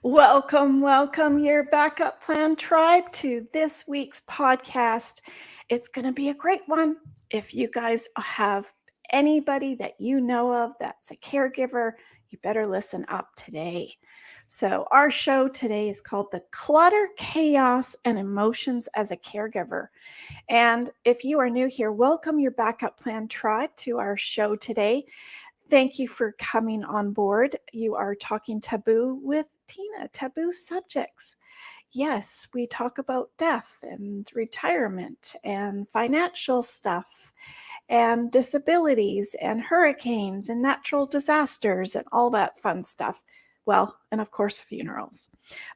Welcome, welcome, your backup plan tribe to this week's podcast. It's going to be a great one. If you guys have anybody that you know of that's a caregiver, you better listen up today. So, our show today is called The Clutter, Chaos, and Emotions as a Caregiver. And if you are new here, welcome your backup plan tribe to our show today. Thank you for coming on board. You are talking taboo with Tina, taboo subjects. Yes, we talk about death and retirement and financial stuff and disabilities and hurricanes and natural disasters and all that fun stuff. Well, and of course, funerals.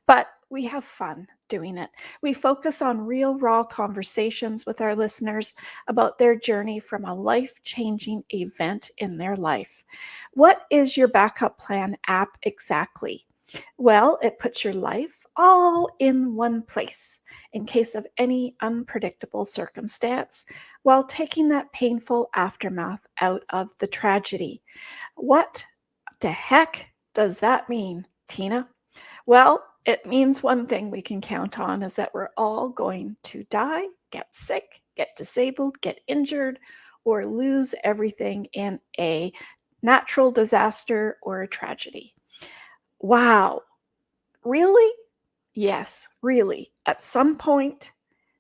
But we have fun doing it. We focus on real, raw conversations with our listeners about their journey from a life changing event in their life. What is your backup plan app exactly? Well, it puts your life all in one place in case of any unpredictable circumstance while taking that painful aftermath out of the tragedy. What the heck does that mean, Tina? Well, it means one thing we can count on is that we're all going to die, get sick, get disabled, get injured, or lose everything in a natural disaster or a tragedy. Wow, really? Yes, really. At some point,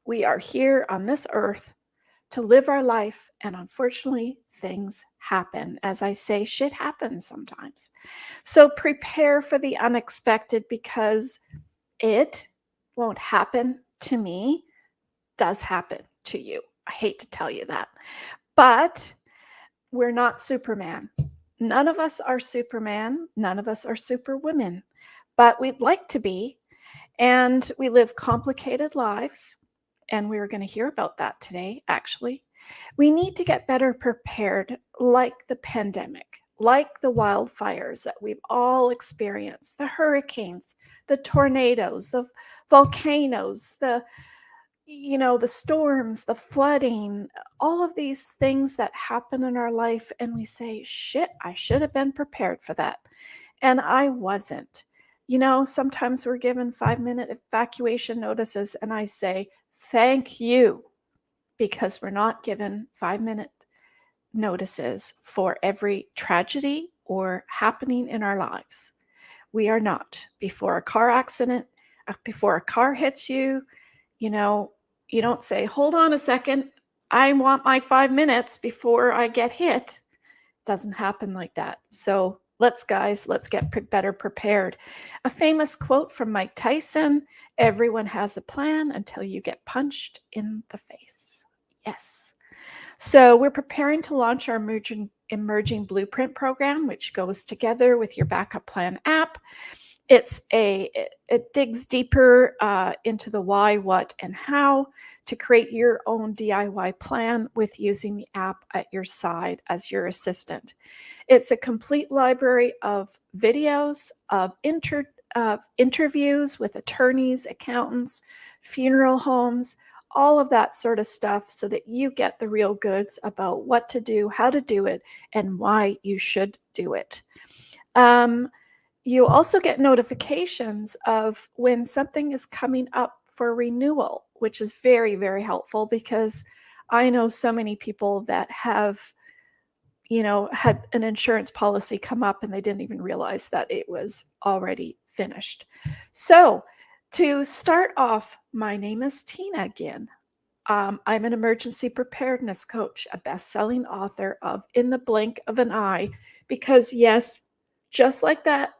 we are here on this earth to live our life, and unfortunately, things happen. As I say, shit happens sometimes. So prepare for the unexpected because it won't happen to me, does happen to you. I hate to tell you that. But we're not Superman. None of us are Superman. None of us are Superwomen. But we'd like to be. And we live complicated lives. And we are going to hear about that today, actually. We need to get better prepared, like the pandemic, like the wildfires that we've all experienced, the hurricanes, the tornadoes, the volcanoes, the storms, the flooding, all of these things that happen in our life. And we say, shit, I should have been prepared for that. And I wasn't. Sometimes we're given 5-minute evacuation notices, and I say, thank you, because we're not given 5-minute notices for every tragedy or happening in our lives. We are not. Before a car accident, before a car hits you, you know, you don't say, hold on a second, I want my 5 minutes before I get hit. Doesn't happen like that. So let's get better prepared. A famous quote from Mike Tyson: everyone has a plan until you get punched in the face. Yes. So we're preparing to launch our emerging blueprint program, which goes together with your backup plan app. It digs deeper into the why, what, and how to create your own DIY plan with using the app at your side as your assistant. It's a complete library of videos, of interviews with attorneys, accountants, funeral homes, all of that sort of stuff, so that you get the real goods about what to do, how to do it, and why you should do it. You also get notifications of when something is coming up for renewal, which is very, very helpful, because I know so many people that have, had an insurance policy come up and they didn't even realize that it was already finished. So to start off, my name is Tina again. I'm an emergency preparedness coach, a best-selling author of In the Blink of an Eye, because yes, just like that,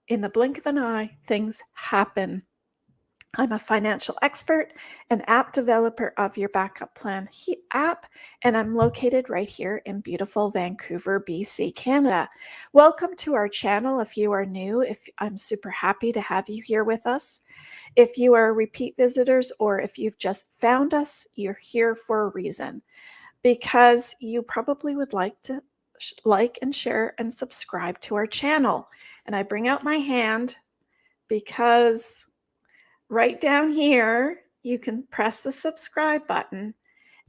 in the blink of an eye, things happen. I'm a financial expert, an app developer of your backup plan app, and I'm located right here in beautiful Vancouver, BC, Canada. Welcome to our channel. If you are new, I'm super happy to have you here with us. If you are repeat visitors, or if you've just found us, you're here for a reason, because you probably would like to like and share and subscribe to our channel. And I bring out my hand because right down here, you can press the subscribe button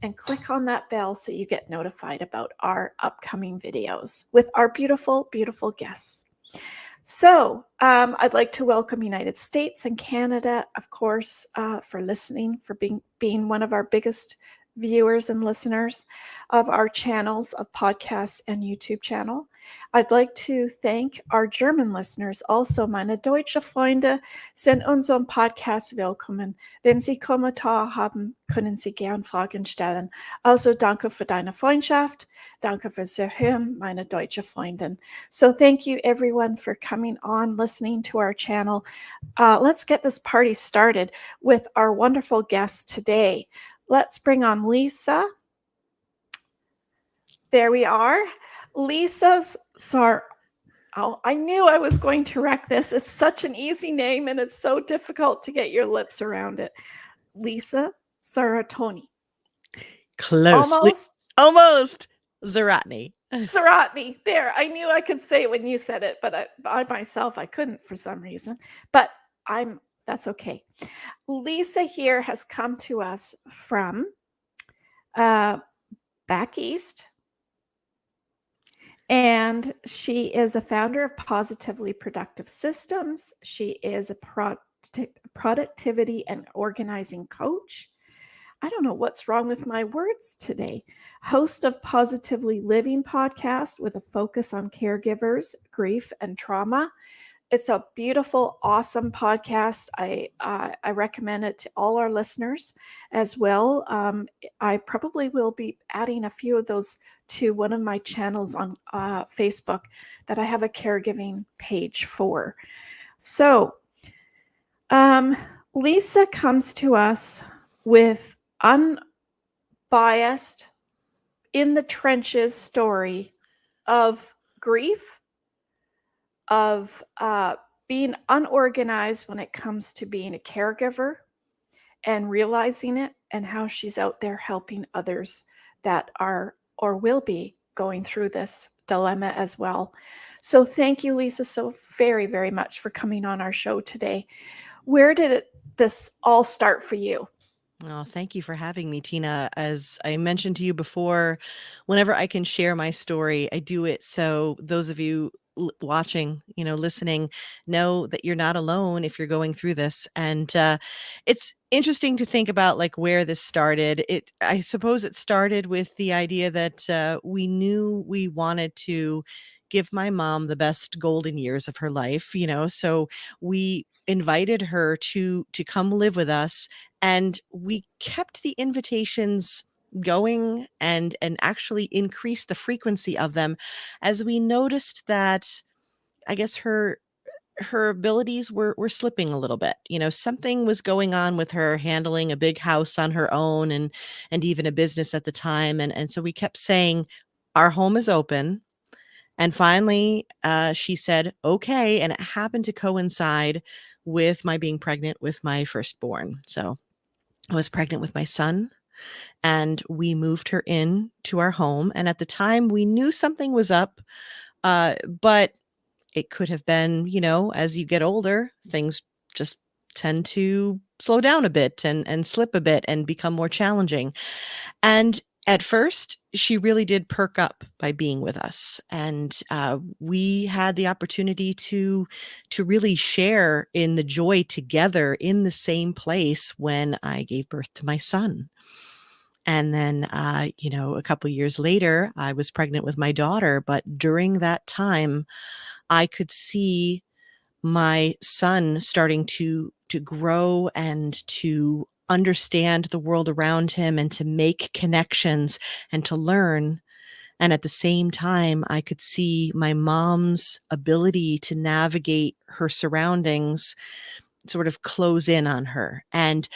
and click on that bell so you get notified about our upcoming videos with our beautiful, beautiful guests. So, I'd like to welcome United States and Canada, of course, for listening, for being one of our biggest viewers and listeners of our channels of podcasts and YouTube channel. I'd like to thank our German listeners also. Meine deutsche Freunde sind unserem Podcast willkommen. Wenn Sie Kommentare haben, können Sie gern Fragen stellen. Also danke für deine Freundschaft. Danke fürs Zuhören, meine deutsche Freundin. So thank you everyone for coming on, listening to our channel. Let's get this party started with our wonderful guest today. Let's bring on Lisa. There we are. Lisa's Oh, I knew I was going to wreck this. It's such an easy name and it's so difficult to get your lips around it. Lisa Zawrotny. Close. Almost. Zawrotny. Zawrotny. There. I knew I could say it when you said it, but I myself, I couldn't for some reason. But that's okay. Lisa here has come to us from back east. And she is a founder of Positively Productive Systems. She is a productivity and organizing coach. I don't know what's wrong with my words today. Host of Positively Living podcast with a focus on caregivers, grief, and trauma. It's a beautiful, awesome podcast. I recommend it to all our listeners as well. I probably will be adding a few of those to one of my channels on Facebook that I have a caregiving page for. So Lisa comes to us with unbiased, in the trenches story of grief, of being unorganized when it comes to being a caregiver and realizing it, and how she's out there helping others that are or will be going through this dilemma as well. So thank you, Lisa, so very, very much for coming on our show today. Where did this all start for you? Oh, thank you for having me, Tina. As I mentioned to you before, whenever I can share my story, I do it so those of you watching, listening, know that you're not alone if you're going through this. And it's interesting to think about like where this started. I suppose it started with the idea that we knew we wanted to give my mom the best golden years of her life, so we invited her to come live with us, and we kept the invitations going and actually increased the frequency of them as we noticed that I guess her abilities were slipping a little bit. Something was going on with her handling a big house on her own and even a business at the time. And so we kept saying, our home is open. And finally, she said, okay. And it happened to coincide with my being pregnant with my firstborn. So I was pregnant with my son, and we moved her in to our home. And at the time, we knew something was up, but it could have been, as you get older, things just tend to slow down a bit and slip a bit and become more challenging. And at first, she really did perk up by being with us, and we had the opportunity to really share in the joy together in the same place when I gave birth to my son. And then, a couple years later, I was pregnant with my daughter. But during that time, I could see my son starting to grow and to understand the world around him and to make connections and to learn. And at the same time, I could see my mom's ability to navigate her surroundings sort of close in on her. And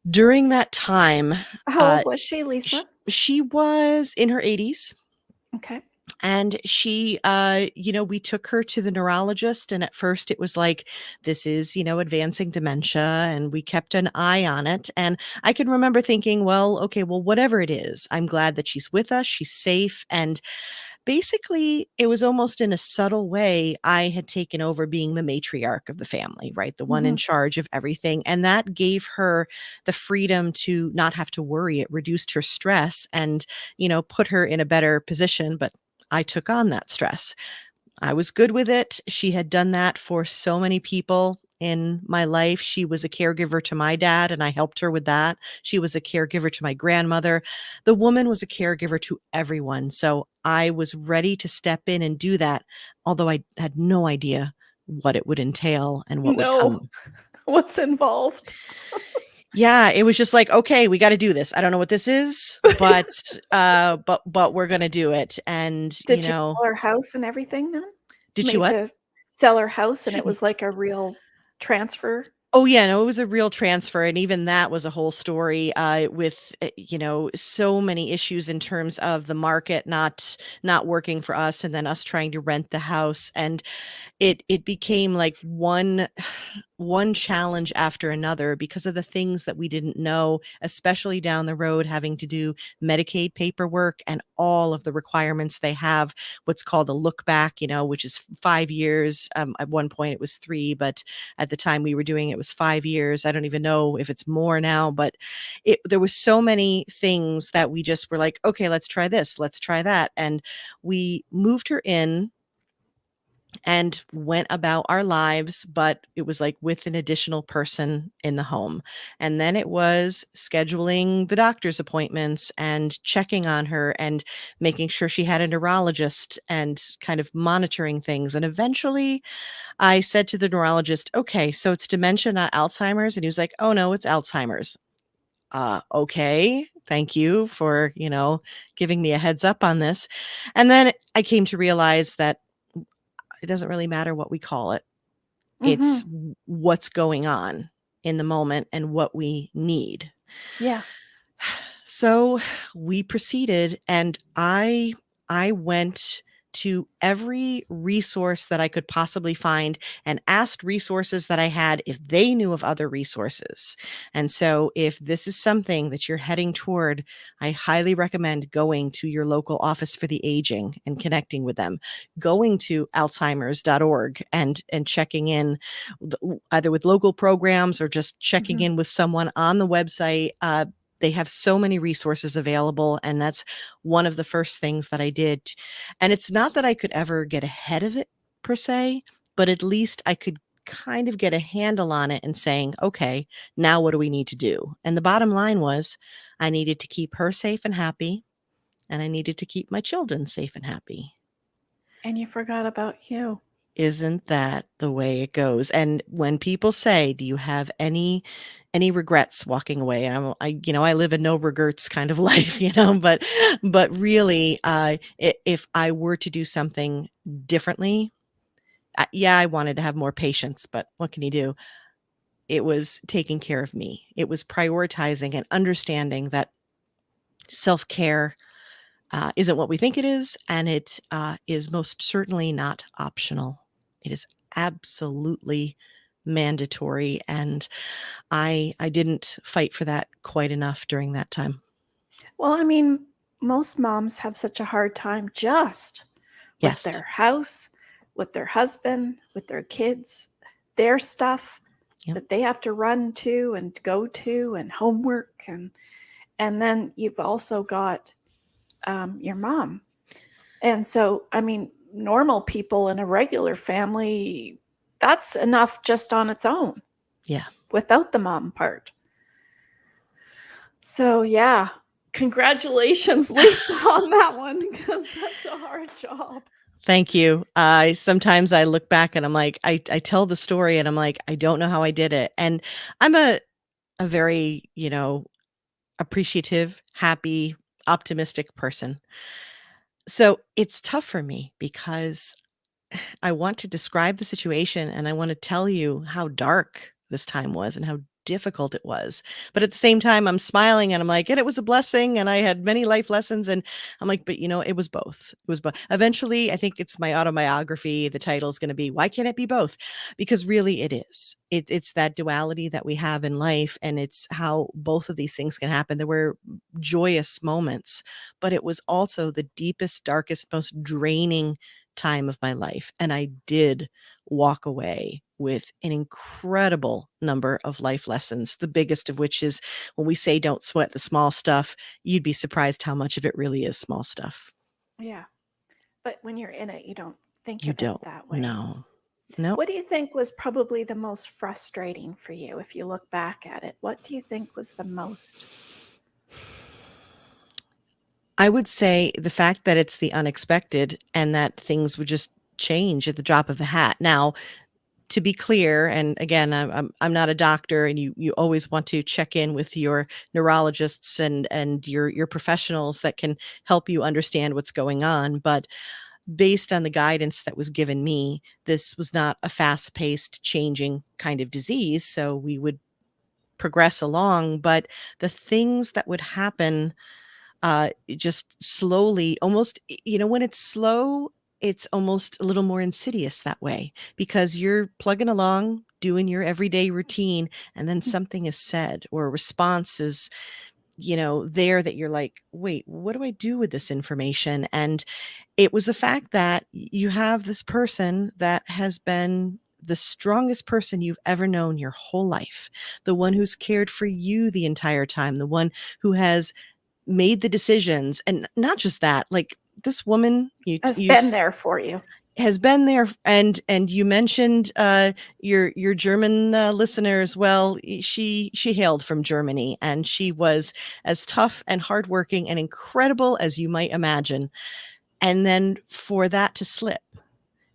during that time, How old was she, Lisa? she was in her 80s. Okay. And she, we took her to the neurologist. And at first it was like, this is, advancing dementia. And we kept an eye on it. And I can remember thinking, well, okay, well, whatever it is, I'm glad that she's with us. She's safe. And basically, it was almost in a subtle way, I had taken over being the matriarch of the family, right? The one in charge of everything. And that gave her the freedom to not have to worry. It reduced her stress and, put her in a better position. But I took on that stress. I was good with it. She had done that for so many people in my life. She was a caregiver to my dad, and I helped her with that. She was a caregiver to my grandmother. The woman was a caregiver to everyone. So I was ready to step in and do that, although I had no idea what it would entail and what would No. come. What's involved? Yeah, it was just like, okay, we got to do this. I don't know what this is, but we're going to do it. And, Did she sell her house and everything then? did she Made what? the sell her house and it was like a real transfer? Oh yeah, no, it was a real transfer, and even that was a whole story with so many issues in terms of the market not working for us, and then us trying to rent the house, and it became like one challenge after another because of the things that we didn't know, especially down the road, having to do Medicaid paperwork and all of the requirements they have, what's called a look back, which is 5 years. At one point it was 3, but at the time we were doing it was 5 years. I don't even know if it's more now, but there was so many things that we just were like, okay, let's try this, let's try that. And we moved her in and went about our lives, but it was like with an additional person in the home. And then it was scheduling the doctor's appointments and checking on her and making sure she had a neurologist and kind of monitoring things. And eventually I said to the neurologist, okay, so it's dementia, not Alzheimer's. And he was like, oh no, it's Alzheimer's. Okay, thank you for, giving me a heads up on this. And then I came to realize that it doesn't really matter what we call it. It's Mhm. what's going on in the moment and what we need. Yeah. So we proceeded, and I went to every resource that I could possibly find and asked resources that I had if they knew of other resources. And so if this is something that you're heading toward, I highly recommend going to your local office for the aging and connecting with them, going to alzheimers.org and checking in either with local programs or just checking Mhm. in with someone on the website. They have so many resources available, and that's one of the first things that I did. And it's not that I could ever get ahead of it per se, but at least I could kind of get a handle on it and saying, okay, now what do we need to do? And the bottom line was I needed to keep her safe and happy, and I needed to keep my children safe and happy. And you forgot about you. Isn't that the way it goes? And when people say, "Do you have any regrets walking away?" And I live a no regrets kind of life, but really, if I were to do something differently, yeah, I wanted to have more patience, but what can you do? It was taking care of me. It was prioritizing and understanding that self care isn't what we think it is, and it is most certainly not optional. It is absolutely mandatory, and I didn't fight for that quite enough during that time. Well, I mean, most moms have such a hard time just with Yes. their house, with their husband, with their kids, their stuff Yep. that they have to run to and go to and homework and then you've also got your mom. And so, I mean, normal people in a regular family, that's enough just on its own Yeah. without the mom part. So, yeah, congratulations, Lisa, on that one because that's a hard job. Thank you. Sometimes I look back and I'm like, I tell the story and I'm like, I don't know how I did it. And I'm a very, appreciative, happy, optimistic person. So it's tough for me because I want to describe the situation and I want to tell you how dark this time was and how difficult it was. But at the same time, I'm smiling and I'm like, and it was a blessing and I had many life lessons. And I'm like, but it was both. It was both. Eventually, I think it's my autobiography. The title is going to be, Why Can't It Be Both? Because really it is. It's that duality that we have in life. And it's how both of these things can happen. There were joyous moments, but it was also the deepest, darkest, most draining time of my life. And I did walk away with an incredible number of life lessons, the biggest of which is when we say don't sweat the small stuff, you'd be surprised how much of it really is small stuff. Yeah. But when you're in it, you don't think You of it don't. that way. No. Nope. What do you think was probably the most frustrating for you if you look back at it? What do you think was the most? I would say the fact that it's the unexpected and that things would just change at the drop of a hat. Now, to be clear, and again, I'm not a doctor, and you always want to check in with your neurologists and your professionals that can help you understand what's going on. But based on the guidance that was given me, this was not a fast-paced, changing kind of disease. So we would progress along, but the things that would happen just slowly, almost, when it's slow, it's almost a little more insidious that way because you're plugging along, doing your everyday routine, and then something is said or a response is, there that you're like, wait, what do I do with this information? And it was the fact that you have this person that has been the strongest person you've ever known your whole life, the one who's cared for you the entire time, the one who has made the decisions, and not just that, like this woman Has been there for you. has been there, and you mentioned your German listeners. Well, she hailed from Germany, and she was as tough and hardworking and incredible as you might imagine. And then for that to slip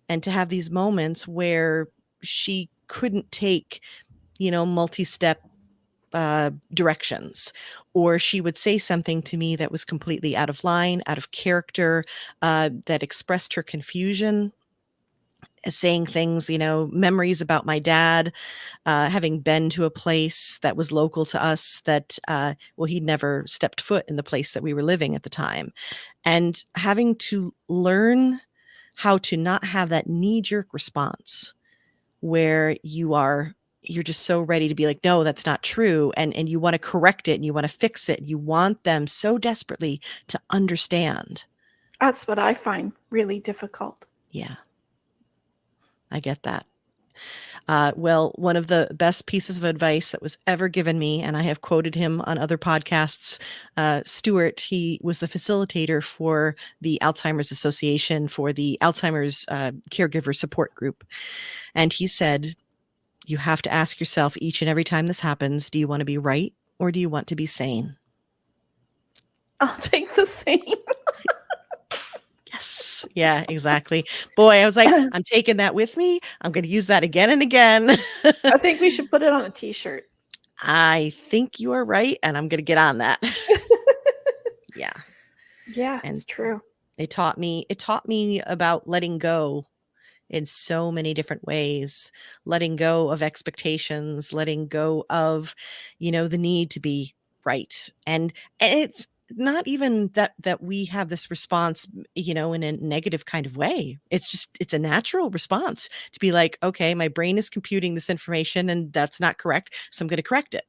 and to have these moments where she couldn't take, multi-step directions, or she would say something to me that was completely out of line, out of character, that expressed her confusion, saying things, memories about my dad, having been to a place that was local to us that, well, he'd never stepped foot in the place that we were living at the time. And having to learn how to not have that knee-jerk response where you're just so ready to be like, no, that's not true. And you want to correct it and you want to fix it. You want them so desperately to understand. That's what I find really difficult. Yeah, I get that. Well, one of the best pieces of advice that was ever given me, and I have quoted him on other podcasts, Stuart, he was the facilitator for the Alzheimer's Association, for the Alzheimer's caregiver support group. And he said, you have to ask yourself each and every time this happens, do you want to be right or do you want to be sane? I'll take the same. Yes. Yeah, exactly. Boy, I was like, I'm taking that with me. I'm going to use that again and again. I think we should put it on a t-shirt. I think you are right. And I'm going to get on that. Yeah. Yeah, And it's true. it taught me about letting go in so many different ways, letting go of expectations, letting go of, the need to be right. And it's not even that we have this response, in a negative kind of way. It's a natural response to be like, okay, my brain is computing this information and that's not correct. So I'm going to correct it.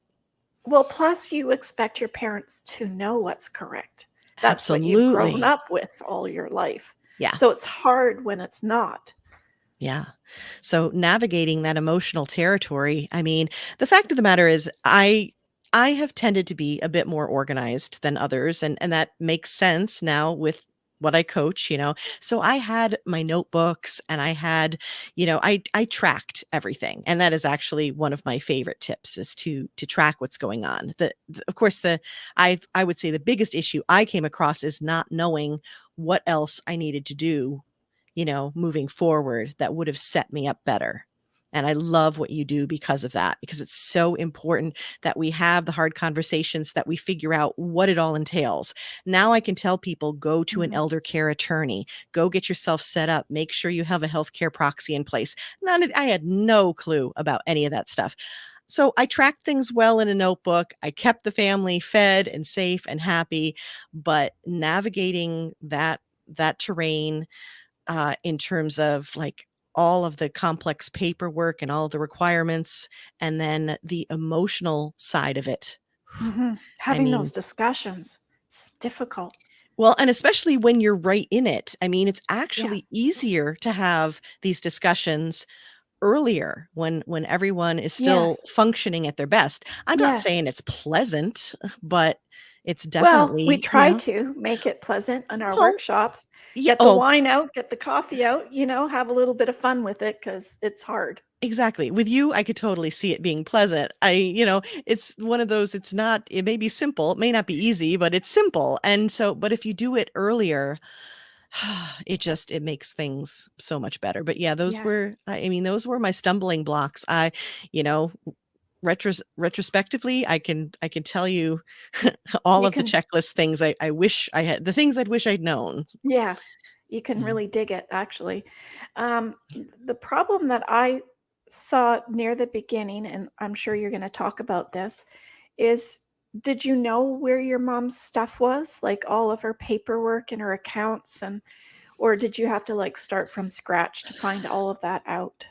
Well, plus you expect your parents to know what's correct. That's what you've grown Absolutely. up with all your life. Yeah. So it's hard when it's not. Yeah. So navigating that emotional territory, I mean, the fact of the matter is I have tended to be a bit more organized than others, and that makes sense now with what I coach. So I had my notebooks and I had, I tracked everything. And that is actually one of my favorite tips is to track what's going on. Of course, I would say the biggest issue I came across is not knowing what else I needed to do, moving forward that would have set me up better. And I love what you do because of that, because it's so important that we have the hard conversations, that we figure out what it all entails. Now I can tell people, go to an elder care attorney, go get yourself set up, make sure you have a healthcare proxy in place. I had no clue about any of that stuff. So I tracked things well in a notebook. I kept the family fed and safe and happy, but navigating that terrain, in terms of like all of the complex paperwork and all of the requirements, and then the emotional side of it. I Having mean, those discussions, it's difficult. well, and especially when you're right in it. I mean, it's Yeah. actually easier to have these discussions earlier when everyone is still Yes. functioning at their best. I'm not Yes. saying it's pleasant, but It's Well, we definitely, try to make it pleasant in our well, workshops. yeah, Get the oh, wine out, get the coffee out, have a little bit of fun with it because it's hard. exactly. With you, I could totally see it being pleasant. It's one of those, it may be simple, it may not be easy, but it's simple. And so, but if you do it earlier, it makes things so much better. But yeah, Yes. those were my stumbling blocks. You know, retrospectively, I can tell you all You of the can checklist things I wish I had, the things I'd wish I'd known. Yeah, you can Yeah. really dig it, actually. The problem that I saw near the beginning, and I'm sure you're gonna talk about this, is did you know where your mom's stuff was? Like, all of her paperwork and her accounts or did you have to, like, start from scratch to find all of that out?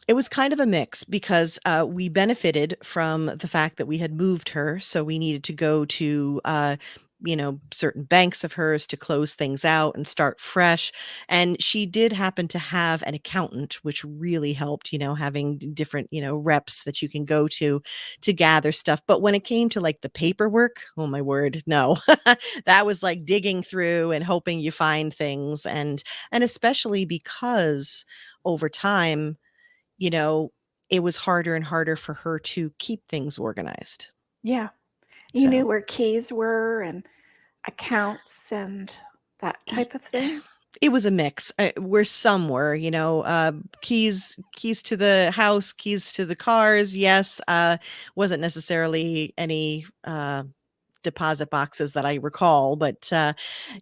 It was kind of a mix because, we benefited from the fact that we had moved her, so we needed to go to, certain banks of hers to close things out and start fresh, and she did happen to have an accountant, which really helped, having different, reps that you can go to gather stuff, but when it came to, like, the paperwork, oh my word, no. That was like digging through and hoping you find things, and especially because over time, you know, it was harder and harder for her to keep things organized. Yeah. You So, knew where keys were and accounts and that e type of thing? it was a mix, where some were, keys to the house, keys to the cars, yes, wasn't necessarily any, deposit boxes that I recall, but,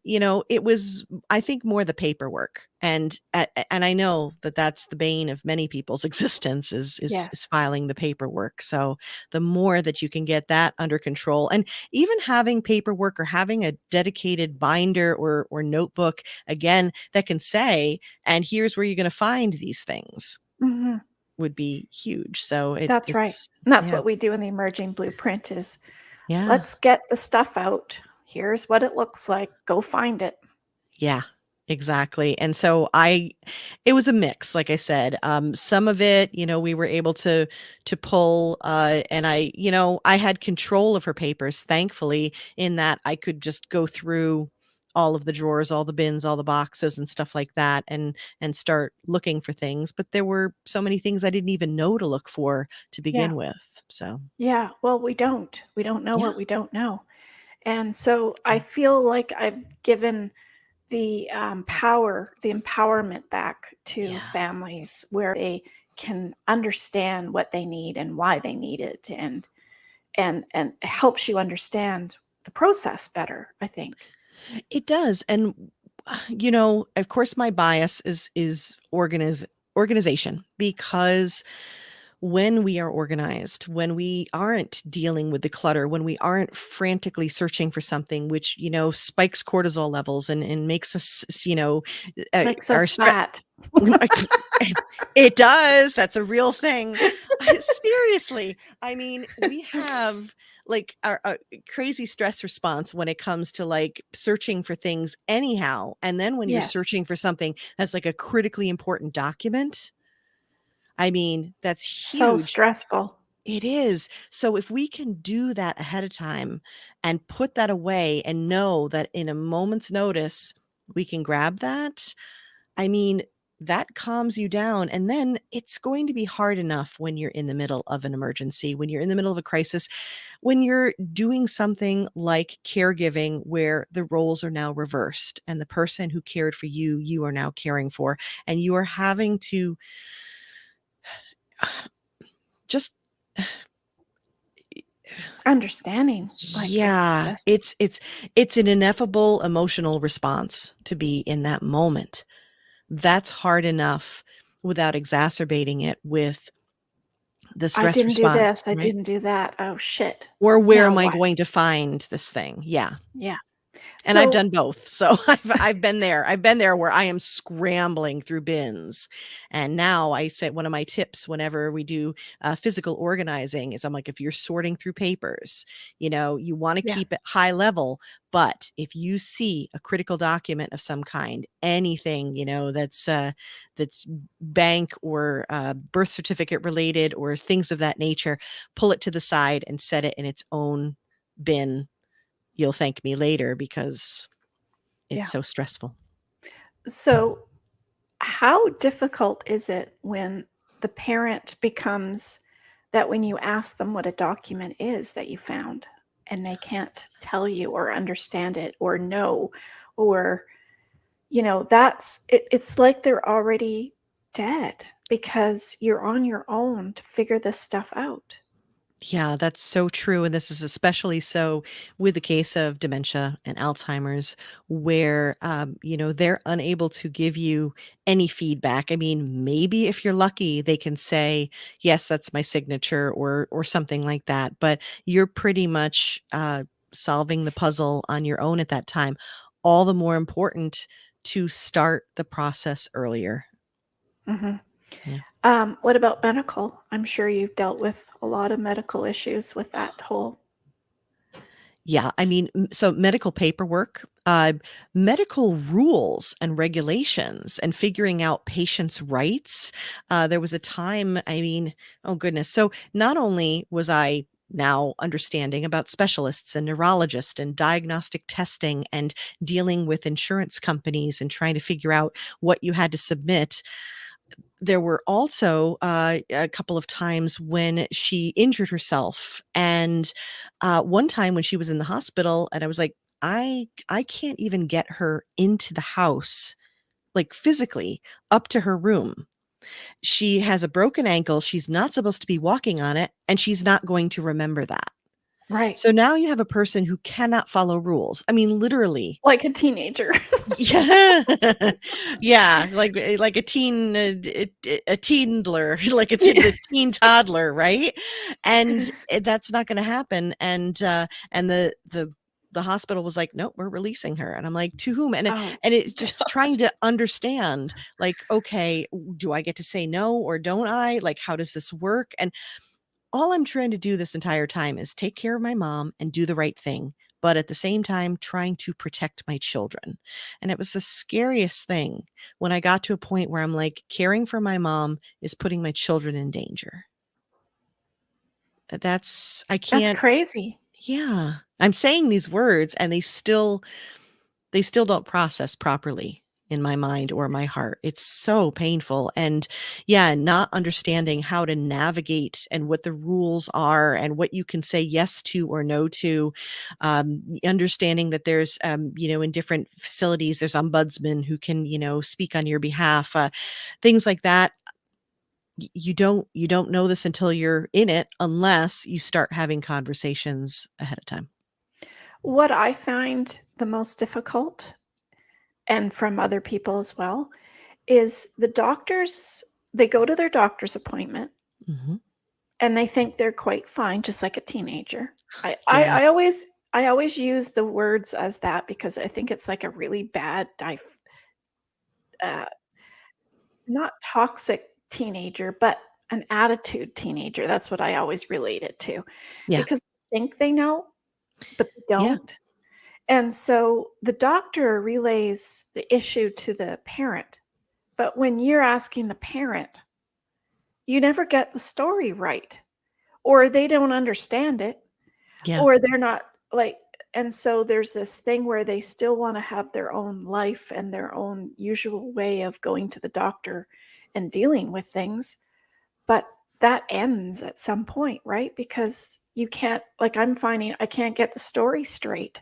it was, I think, more the paperwork, and I know that that's the bane of many people's existence is Yes. filing the paperwork, so the more that you can get that under control, and even having paperwork or having a dedicated binder or notebook, again, that can say, "And here's where you're gonna find these things," Mhm. would be huge, so That's right. it's And that's yeah, what we do in the emerging blueprint is yeah. let's get the stuff out. Here's what it looks like. Go find it. Yeah, exactly. And so it was a mix, like I said. Some of it, we were able to pull, and I had control of her papers, thankfully, in that I could just go through all of the drawers, all the bins, all the boxes and stuff like that and start looking for things. But there were so many things I didn't even know to look for to Yeah. begin with. So Yeah. Well, we don't. We don't know yeah. what we don't know. And so I Yeah. feel like I've given the empowerment back to Yeah. families where they can understand what they need and why they need it and it helps you understand the process better, I think. It does, and, of course, my bias is organization, because when we are organized, when we aren't dealing with the clutter, when we aren't frantically searching for something which, spikes cortisol levels and makes us, Makes our us stress. fat. It does, that's a real thing. Seriously, I mean, we have, like, our crazy stress response when it comes to, like, searching for things anyhow, and then when you're Yes. searching for something that's, like, a critically important document, I mean, that's So huge. stressful. It is. So if we can do that ahead of time and put that away and know that in a moment's notice, we can grab that, I mean, that calms you down. And then it's going to be hard enough when you're in the middle of an emergency, when you're in the middle of a crisis, when you're doing something like caregiving, where the roles are now reversed and the person who cared for you, you are now caring for, and you are having to just, Understanding, like, it's yeah, just it's an ineffable emotional response to be in that moment. That's hard enough without exacerbating it with the I stress didn't do response, this, I right? didn't do that. Oh, shit. Or where Now am I what? going to find this thing? Yeah. Yeah. And I've So done both. So I've been there. I've been there where I am scrambling through bins. And now I say one of my tips whenever we do physical organizing is I'm like, if you're sorting through papers, you want to yeah. keep it high level. But if you see a critical document of some kind, anything, that's bank or birth certificate related or things of that nature, pull it to the side and set it in its own bin you'll thank me later because it's Yeah. so stressful. So, how difficult is it when the parent becomes that when you ask them what a document is that you found and they can't tell you or understand it or know, or it's like they're already dead because you're on your own to figure this stuff out. Yeah, that's so true. And this is especially so with the case of dementia and Alzheimer's, where, they're unable to give you any feedback. I mean, maybe if you're lucky, they can say, yes, that's my signature or something like that. But you're pretty much solving the puzzle on your own at that time. All the more important to start the process earlier. Mhm. Yeah. What about medical? I'm sure you've dealt with a lot of medical issues with that whole. Yeah, I mean, so medical paperwork, medical rules and regulations, and figuring out patients' rights. There was a time, I mean, oh goodness. So not only was I now understanding about specialists and neurologists and diagnostic testing and dealing with insurance companies and trying to figure out what you had to submit, there were also a couple of times when she injured herself, and one time when she was in the hospital, and I was like, I can't even get her into the house, like physically up to her room. She has a broken ankle. She's not supposed to be walking on it, and she's not going to remember that. Right. So now you have a person who cannot follow rules. I mean, literally. Like a teenager. Yeah. Yeah, like a teen, a teendler, like it's in Yeah. the teen toddler, right? And, that's not gonna happen, and the hospital was like, "Nope, we're releasing her," and I'm like, "To whom?" Oh, And it's just trying God. to understand, like, "Okay, do I get to say no or don't I? Like, how does this work?" And all I'm trying to do this entire time is take care of my mom and do the right thing, but at the same time, trying to protect my children. And it was the scariest thing when I got to a point where I'm like, caring for my mom is putting my children in danger. I That's can't, crazy. yeah. I'm saying these words and they still don't process properly in my mind or my heart. It's so painful. And yeah, not understanding how to navigate and what the rules are and what you can say yes to or no to. Understanding that there's, in different facilities, there's ombudsmen who can, speak on your behalf, things like that. You don't know this until you're in it unless you start having conversations ahead of time. What I find the most difficult, and from other people as well, is the doctors, they go to their doctor's appointment Hmm. and they think they're quite fine, just like a teenager. I I Yeah. I always I always use the words as that because I think it's like a really bad uh, not toxic teenager, but an attitude teenager. That's what I always relate it to, Yeah. because they think they know, but they Yeah. don't. And so the doctor relays the issue to the parent, but when you're asking the parent, you never get the story right, or they don't understand it, Yeah. or they're not like, and so there's this thing where they still wanna have their own life and their own usual way of going to the doctor and dealing with things, but that ends at some point, right? Because you can't, like, I'm finding I can't get the story straight.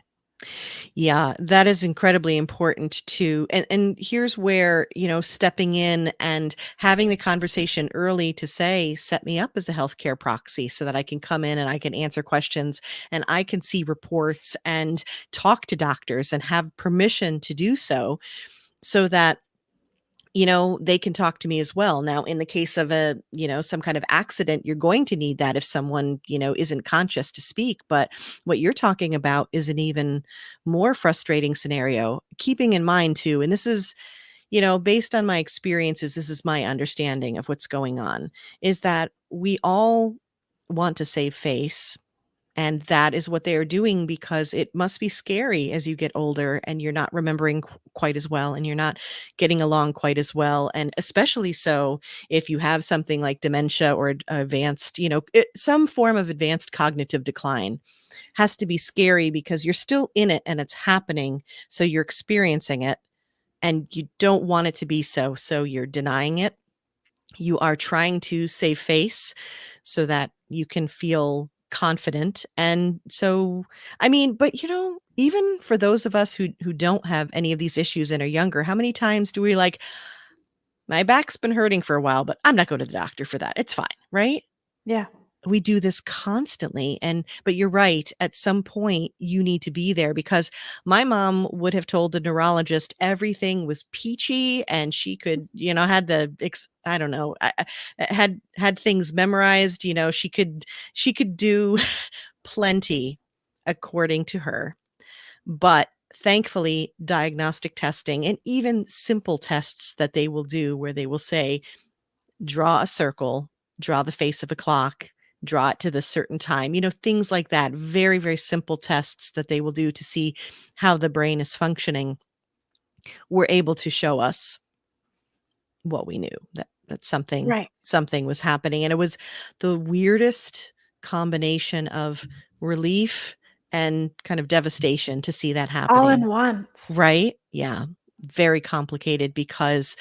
Yeah, that is incredibly important too. And here's where, stepping in and having the conversation early to say, set me up as a healthcare proxy so that I can come in and I can answer questions and I can see reports and talk to doctors and have permission to do so, so that they can talk to me as well. Now, in the case of some kind of accident, you're going to need that if someone, isn't conscious to speak. But what you're talking about is an even more frustrating scenario, keeping in mind too, and this is, based on my experiences, this is my understanding of what's going on, is that we all want to save face. And that is what they are doing because it must be scary as you get older and you're not remembering quite as well and you're not getting along quite as well. And especially so if you have something like dementia or advanced, some form of advanced cognitive decline has to be scary because you're still in it and it's happening. So you're experiencing it and you don't want it to be so. So you're denying it. You are trying to save face so that you can feel confident. And so, I mean, but even for those of us who don't have any of these issues and are younger, how many times do we like, my back's been hurting for a while, but I'm not going to the doctor for that. It's fine, right? Yeah. We do this constantly. But you're right. At some point, you need to be there because my mom would have told the neurologist everything was peachy and she could, had I don't know, had things memorized. She could do plenty according to her. But thankfully, diagnostic testing and even simple tests that they will do where they will say, draw a circle, draw the face of a clock, draw it to the certain time, things like that. Very, very simple tests that they will do to see how the brain is functioning were able to show us what we knew, that something Right. something was happening. And it was the weirdest combination of relief and kind of devastation to see that All in happening. once. Right? Yeah. Very complicated because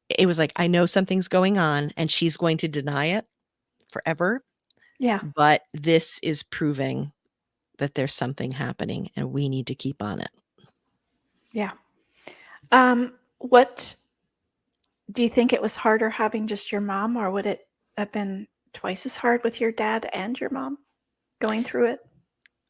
it was like, I know something's going on and she's going to deny it forever, Yeah. but this is proving that there's something happening and we need to keep on it. Yeah. What do you think it was harder having just your mom, or would it have been twice as hard with your dad and your mom going through it at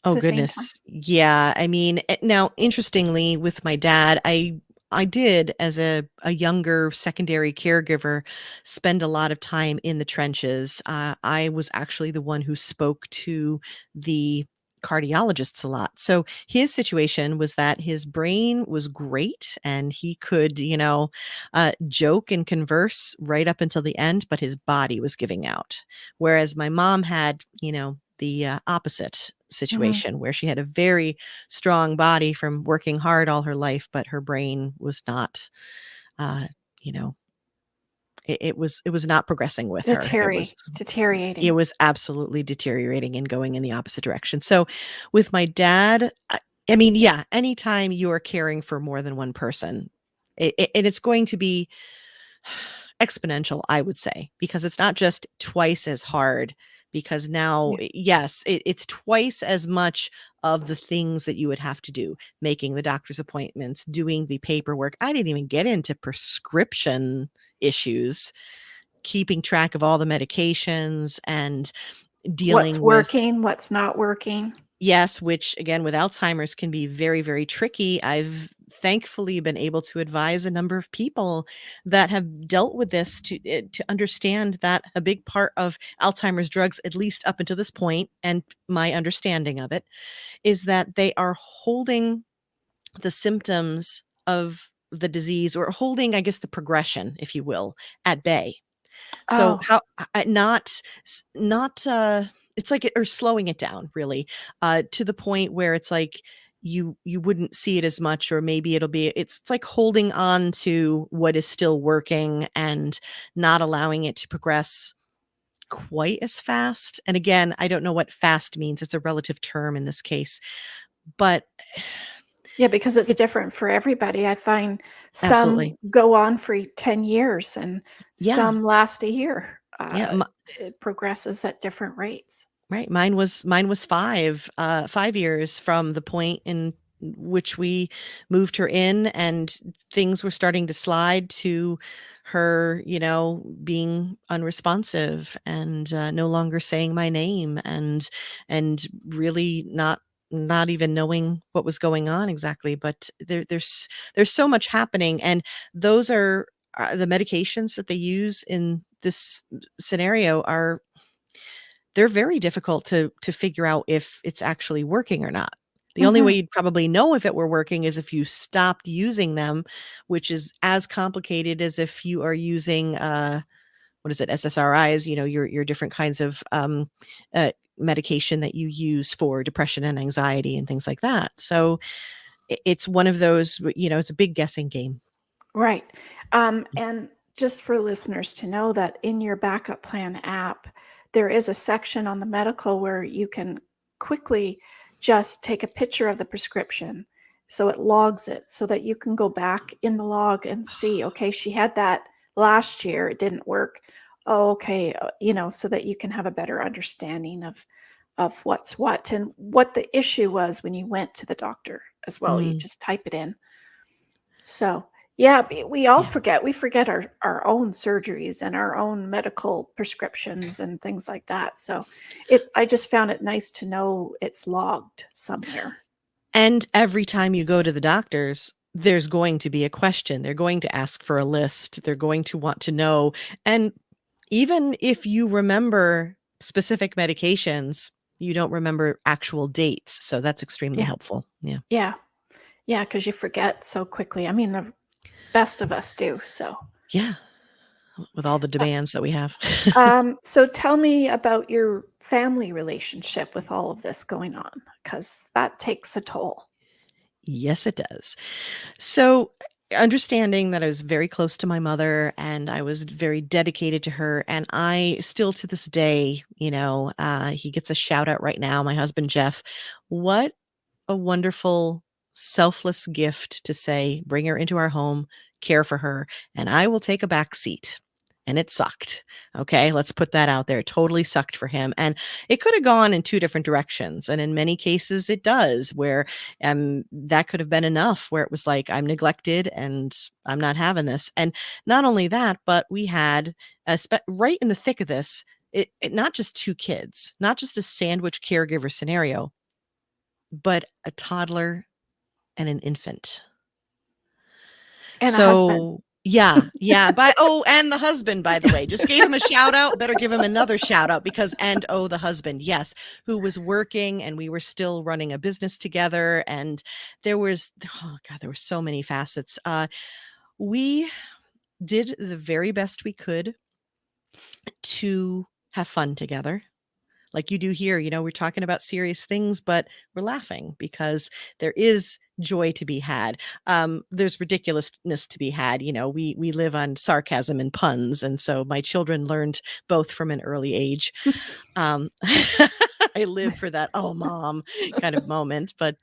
Oh the same time? goodness. Yeah, I mean, now interestingly with my dad, I did as a younger secondary caregiver spend a lot of time in the trenches. I was actually the one who spoke to the cardiologists a lot. So his situation was that his brain was great and he could, joke and converse right up until the end, but his body was giving out. Whereas my mom had, the opposite Mhm. situation where she had a very strong body from working hard all her life, but her brain was not, uh, you know, it was not progressing with her. It Deteriorating. was absolutely deteriorating and going in the opposite direction. So with my dad, I mean, yeah, anytime you are caring for more than one person, and it's going to be exponential, I would say, because it's not just twice as hard. Because now, Yeah. yes, it's twice as much of the things that you would have to do, making the doctor's appointments, doing the paperwork. I didn't even get into prescription issues, keeping track of all the medications and What's dealing with, working, what's not working. yes, which again with Alzheimer's can be very, very tricky. I've thankfully been able to advise a number of people that have dealt with this to understand that a big part of Alzheimer's drugs, at least up until this point, and my understanding of it, is that they are holding the symptoms of the disease or holding, I guess, the progression, if you will, at bay. So Oh, how not it's like or slowing it down really to the point where it's like you wouldn't see it as much, or maybe it's like holding on to what is still working and not allowing it to progress quite as fast. And again, I don't know what fast means. It's a relative term in this case, but yeah, because it's it different for everybody. I find some absolutely. go on for 10 years and Yeah. some last a year. Yeah. It progresses at different rates. Right. Mine was 5 years from the point in which we moved her in and things were starting to slide to her, being unresponsive and no longer saying my name and really not even knowing what was going on exactly. But there's so much happening, and those are the medications that they use in this scenario are they're very difficult to figure out if it's actually working or not. The only way Mhm. you'd probably know if it were working is if you stopped using them, which is as complicated as if you are using what is it, SSRIs, your different kinds of medication that you use for depression and anxiety and things like that. So it's one of those, it's a big guessing game. Right. And just for listeners to know that in your backup plan app, there is a section on the medical where you can quickly just take a picture of the prescription. So it logs it so that you can go back in the log and see, okay, she had that last year, it didn't work. Oh, okay, so that you can have a better understanding of what's what and what the issue was when you went to the doctor as well. You Mm, just type it in. So, yeah, we all yeah. forget. We forget our own surgeries and our own medical prescriptions and things like that. So, I just found it nice to know it's logged somewhere. And every time you go to the doctors, there's going to be a question. They're going to ask for a list. They're going to want to know. And even if you remember specific medications, you don't remember actual dates. So that's extremely Yeah, helpful. Yeah. yeah, yeah, because you forget so quickly. I mean, the best of us do. So, Yeah. With all the uh, demands that we have. so tell me about your family relationship with all of this going on, because that takes a toll. Yes, it does. So, understanding that I was very close to my mother and I was very dedicated to her, and I still to this day, he gets a shout out right now, my husband, Jeff. What a wonderful, selfless gift to say, bring her into our home, care for her, and I will take a back seat. And it sucked. Okay, let's put that out there. It totally sucked for him. And it could have gone in two different directions. And in many cases, it does, where that could have been enough, where it was like, I'm neglected and I'm not having this. And not only that, but we had, right in the thick of this, not just two kids, not just a sandwich caregiver scenario, but a toddler and an infant. And a husband. So, yeah, yeah, and the husband, by the way, just gave him a shout out, better give him another shout out because the husband, yes, who was working and we were still running a business together, and there was, oh god, there were so many facets. We did the very best we could to have fun together. Like you do here, we're talking about serious things, but we're laughing because there is joy to be had. There's ridiculousness to be had. We live on sarcasm and puns, and so my children learned both from an early age. I live for that, oh, mom kind of moment. But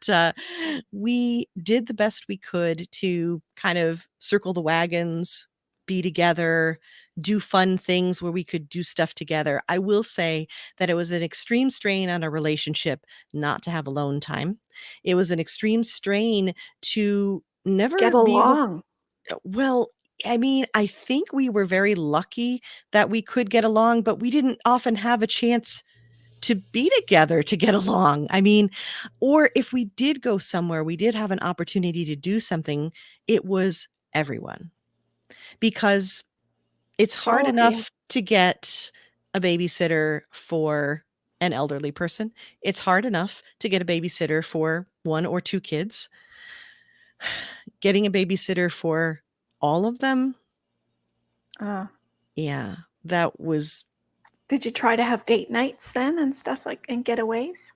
we did the best we could to kind of circle the wagons, be together, do fun things where we could do stuff together. I will say that it was an extreme strain on our relationship not to have alone time. It was an extreme strain to Get never be able, along. well, I mean, I think we were very lucky that we could get along, but we didn't often have a chance to be together to get along. I mean, or if we did go somewhere, we did have an opportunity to do something, it was everyone. Because it's It's hard all of you. enough to get a babysitter for an elderly person. It's hard enough to get a babysitter for one or two kids. Getting a babysitter for all of them, Uh, yeah, that was, did you try to have date nights then and stuff like and getaways?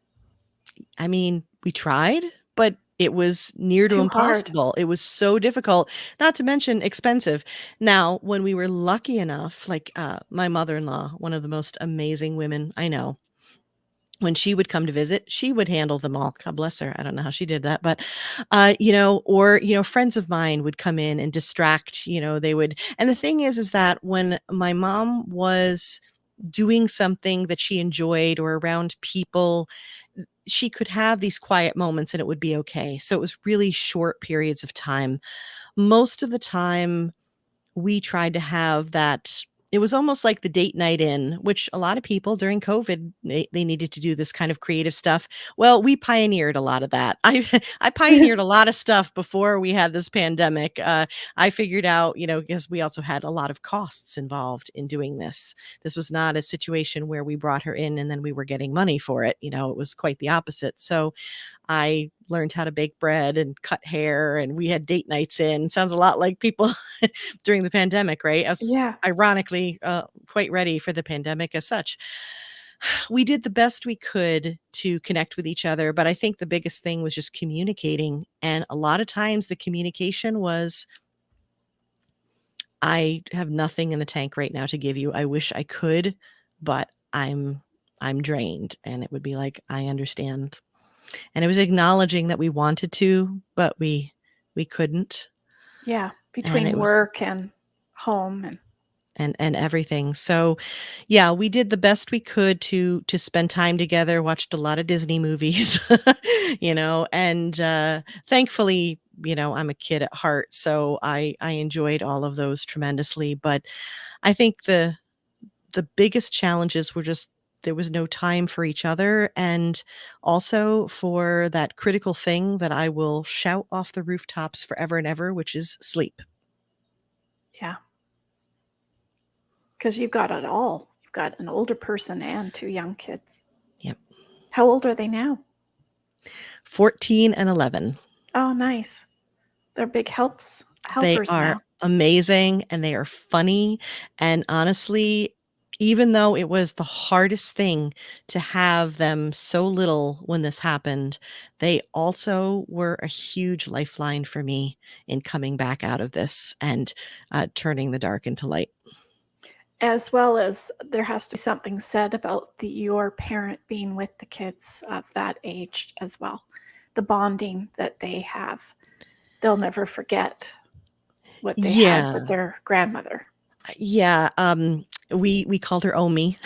I mean, we tried, but it was near to Too hard. impossible. It was so difficult, not to mention expensive. Now, when we were lucky enough, like my mother in law, one of the most amazing women I know, when she would come to visit, she would handle them all. God bless her. I don't know how she did that, but, or, friends of mine would come in and distract, they would. And the thing is that when my mom was doing something that she enjoyed or around people, she could have these quiet moments and it would be okay. So it was really short periods of time. Most of the time, we tried to have that. It was almost like the date night in, which a lot of people during COVID, they needed to do this kind of creative stuff. Well, we pioneered a lot of that. I pioneered a lot of stuff before we had this pandemic. I figured out, because we also had a lot of costs involved in doing this. This was not a situation where we brought her in and then we were getting money for it. It was quite the opposite. So I learned how to bake bread and cut hair, and we had date nights in. Sounds a lot like people during the pandemic, right? I was Yeah. ironically quite ready for the pandemic as such. We did the best we could to connect with each other, but I think the biggest thing was just communicating. And a lot of times the communication was, I have nothing in the tank right now to give you. I wish I could, but I'm drained. And it would be like, I understand. And it was acknowledging that we wanted to, but we couldn't. Yeah, And between it was work and home and everything. So yeah, we did the best we could to spend time together, watched a lot of Disney movies, and thankfully, I'm a kid at heart, so I enjoyed all of those tremendously. But I think the biggest challenges were just there was no time for each other, and also for that critical thing that I will shout off the rooftops forever and ever, which is sleep. yeah, because you've got it all. You've got an older person and two young kids. Yep. How old are they now? 14 and 11. Oh, nice. They're big They helpers are now. amazing and they are funny. And honestly, even though it was the hardest thing to have them so little when this happened, they also were a huge lifeline for me in coming back out of this and turning the dark into light. As well as there has to be something said about your parent being with the kids of that age as well. The bonding that they have. They'll never forget what they had with Yeah. their grandmother. Yeah, we called her Omi,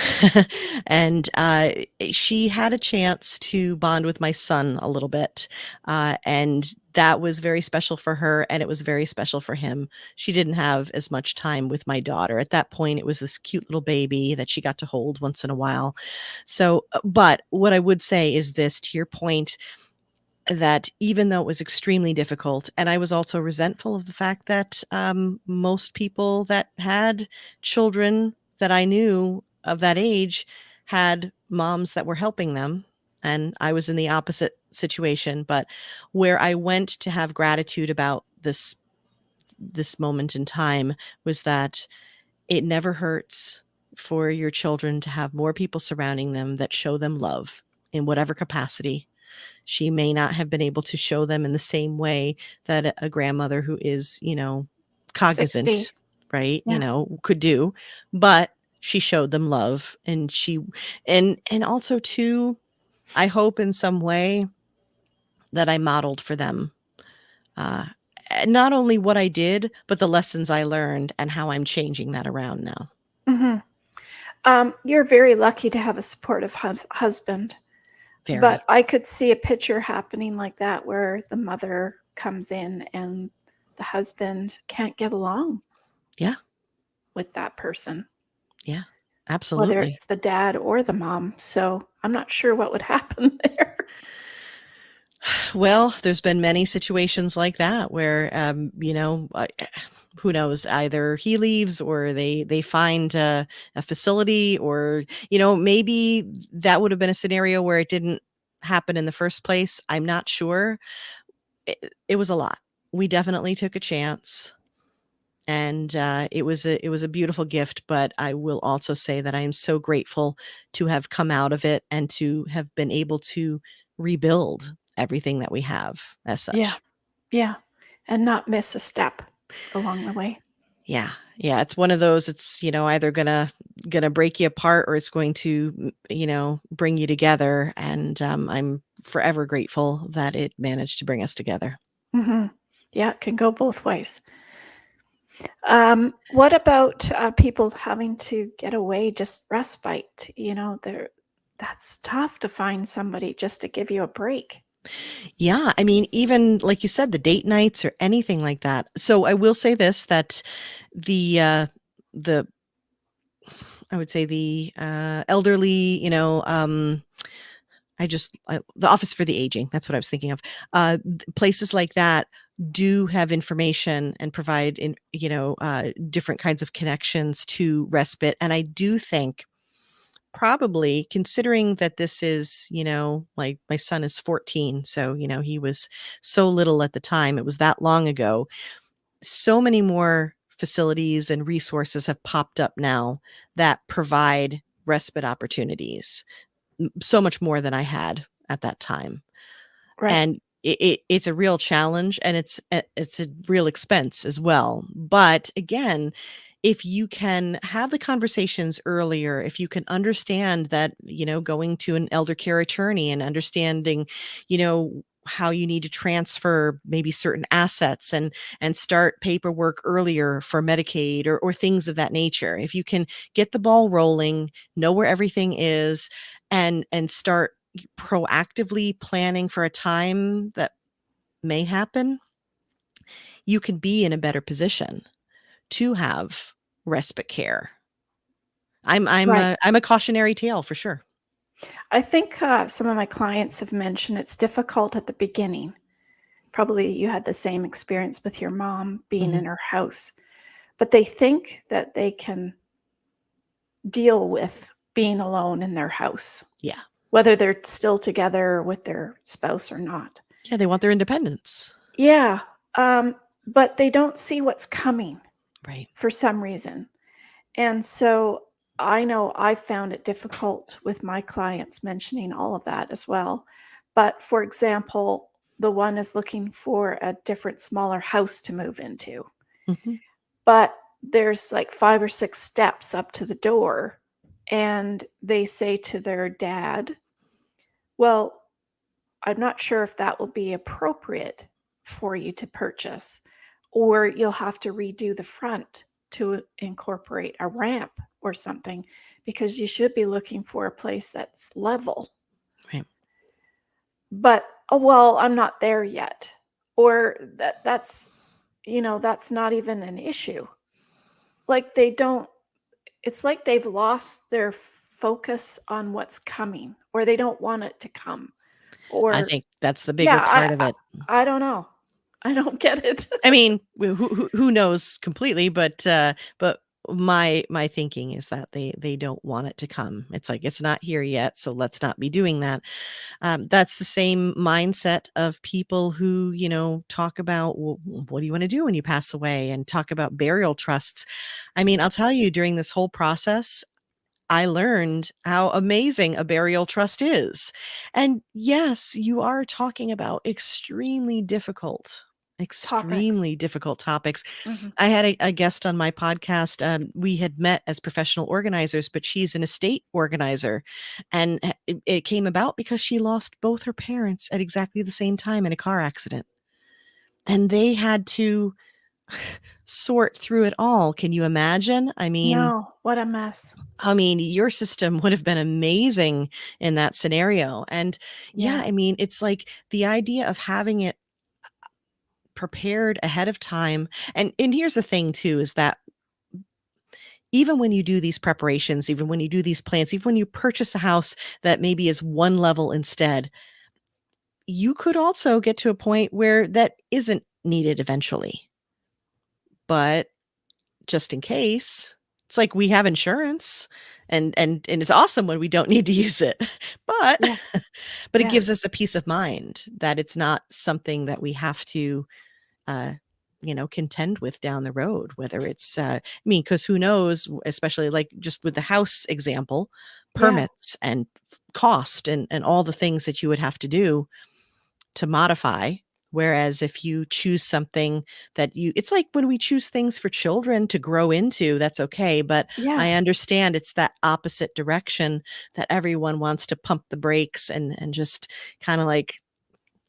and she had a chance to bond with my son a little bit, and that was very special for her, and it was very special for him. She didn't have as much time with my daughter. At that point, it was this cute little baby that she got to hold once in a while. So, but what I would say is this, to your point, that even though it was extremely difficult, and I was also resentful of the fact that most people that had children that I knew of that age had moms that were helping them. And I was in the opposite situation, but where I went to have gratitude about this moment in time was that it never hurts for your children to have more people surrounding them that show them love in whatever capacity. She may not have been able to show them in the same way that a grandmother who is, 60. cognizant, right, Yeah. could do, but she showed them love, and and also too, I hope in some way that I modeled for them, uh, not only what I did, but the lessons I learned and how I'm changing that around now. Hmm. You're very lucky to have a supportive husband, but Very. I could see a picture happening like that where the mother comes in and the husband can't get along Yeah. with that person, Yeah. whether Absolutely. it's the dad or the mom. So I'm not sure what would happen there. Well, there's been many situations like that where, who knows, either he leaves or they find a facility, or, maybe that would have been a scenario where it didn't happen in the first place. I'm not sure. It was a lot. We definitely took a chance. And it was a beautiful gift, but I will also say that I am so grateful to have come out of it and to have been able to rebuild everything that we have as Yeah. such. Yeah. And not miss a step along the way. Yeah. Yeah, it's one of those, it's, either gonna break you apart, or it's going to, bring you together, and I'm forever grateful that it managed to bring us together. Hmm. Yeah, it can go both ways. What about people having to get away, just respite? That's tough to find somebody just to give you a break. Yeah, I mean, even like you said, the date nights or anything like that. So I will say this, that the I would say the elderly, the Office for the Aging, that's what I was thinking of. Places like that do have information and provide different kinds of connections to respite. And I do think, probably considering that this is, like my son is 14, so he was so little at the time, it was that long ago, so many more facilities and resources have popped up now that provide respite opportunities, so much more than I had at that time. Right. And it's a real challenge, and it's a real expense as well. But again, if you can have the conversations earlier, if you can understand that, going to an elder care attorney and understanding, how you need to transfer maybe certain assets and start paperwork earlier for Medicaid or things of that nature. If you can get the ball rolling, know where everything is, and start proactively planning for a time that may happen, you can be in a better position to have respite care. Right. I'm a cautionary tale for sure. I think some of my clients have mentioned it's difficult at the beginning. Probably you had the same experience with your mom being Mhm. in her house, but they think that they can deal with being alone in their house, Yeah. whether they're still together with their spouse or not. Yeah, they want their independence. Yeah, but they don't see what's coming Right. for some reason. And so I know I found it difficult with my clients mentioning all of that as well. But for example, the one is looking for a different, smaller house to move into. Mhm. But there's like 5 or 6 steps up to the door, and they say to their dad, "Well, I'm not sure if that will be appropriate for you to purchase, or you'll have to redo the front to incorporate a ramp or something, because you should be looking for a place that's level." Right. But, "Oh, well, I'm not there yet." Or that's not even an issue. Like, they don't it's like they've lost their focus on what's coming, or they don't want it to come, I or think that's the yeah, bigger part of it. I don't know. I don't get it. I mean, who knows completely, but my thinking is that they don't want it to come. It's like it's not here yet, so let's not be doing that. That's the same mindset of people who, talk about, well, what do you want to do when you pass away, and talk about burial trusts. I mean, I'll tell you, during this whole process, I learned how amazing a burial trust is. And yes, you are talking about Topics. extremely difficult topics. Mhm. I had a guest on my podcast. We had met as professional organizers, but she's an estate organizer. And it came about because she lost both her parents at exactly the same time in a car accident. And they had to sort through it all. Can you imagine? No, what a mess. I mean, your system would have been amazing in that scenario. And yeah, Yeah. I mean, it's like the idea of having it prepared ahead of time. And here's the thing too, is that even when you do these preparations, even when you do these plans, even when you purchase a house that maybe is one level instead, you could also get to a point where that isn't needed eventually. But just in case, it's like we have insurance, and it's awesome when we don't need to use it. But Yeah. but it Yeah. gives us a peace of mind that it's not something that we have to uh contend with down the road, whether it's I mean, because who knows, especially like just with the house example, Yeah. permits and cost and all the things that you would have to do to modify. Whereas if you choose something that it's like when we choose things for children to grow into, that's okay. But Yeah. I understand it's that opposite direction that everyone wants to pump the brakes and just kind of like,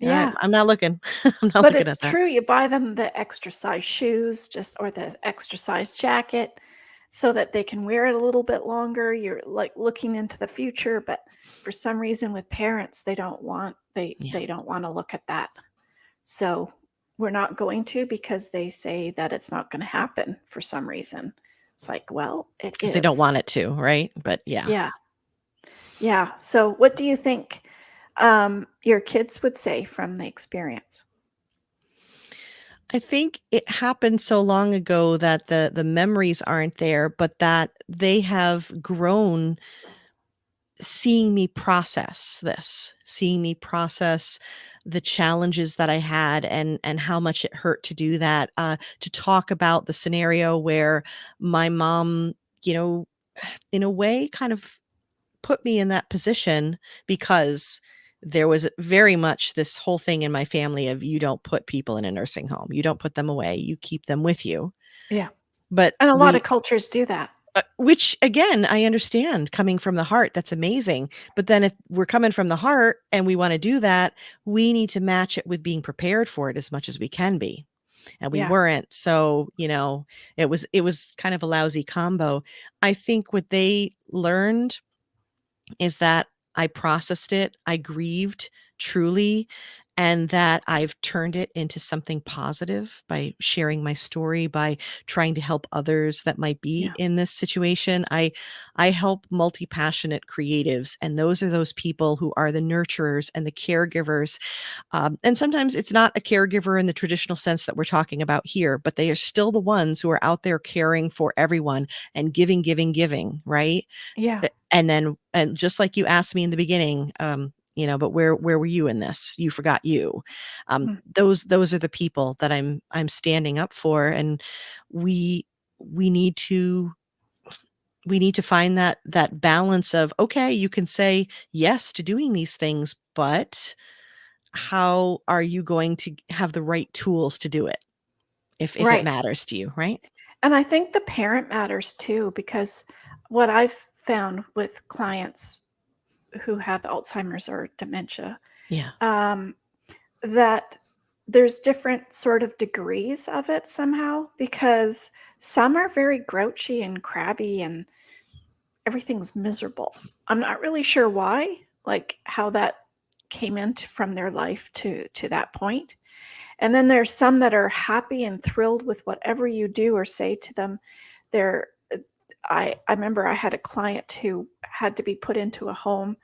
all right, Yeah. I'm not looking. I'm not But looking it's at that. true, you buy them the extra size shoes, just or the extra size jacket so that they can wear it a little bit longer. You're like looking into the future, but for some reason with parents, Yeah. they don't want to look at that. So we're not going to, because they say that it's not going to happen for some reason. It's like, well, it Because they don't is. want it to, right? But yeah. Yeah. Yeah. So what do you think your kids would say from the experience? I think it happened so long ago that the memories aren't there, but that they have grown seeing me process this, seeing me process the challenges that I had and how much it hurt to do that. To talk about the scenario where my mom, you know, in a way kind of put me in that position because there was very much this whole thing in my family of you don't put people in a nursing home. You don't put them away. You keep them with you. Yeah. But And a lot of cultures do that. which again, I understand coming from the heart. That's amazing. But then if we're coming from the heart and we want to do that, we need to match it with being prepared for it as much as we can be. And we Yeah. weren't. So, it was kind of a lousy combo. I think what they learned is that I processed it, I grieved truly, and that I've turned it into something positive by sharing my story, by trying to help others that might be Yeah. in this situation. I help multi-passionate creatives, and those are those people who are the nurturers and the caregivers. And sometimes it's not a caregiver in the traditional sense that we're talking about here, but they are still the ones who are out there caring for everyone and giving, giving, giving, right? Yeah. And just like you asked me in the beginning, but where were you in this? You forgot you. Mm. Those are the people that I'm standing up for, and we we need to we need to find that balance of, okay, you can say yes to doing these things, but how are you going to have the right tools to do it if it Right. matters to you, right? And I think the parent matters too, because what I've found with clients who have Alzheimer's or dementia, Yeah. um, that there's different sort of degrees of it somehow, because some are very grouchy and crabby and everything's miserable. I'm not really sure why, like how that came into from their life to that point. And then there's some that are happy and thrilled with whatever you do or say to them. They're I remember I had a client who had to be put into a home,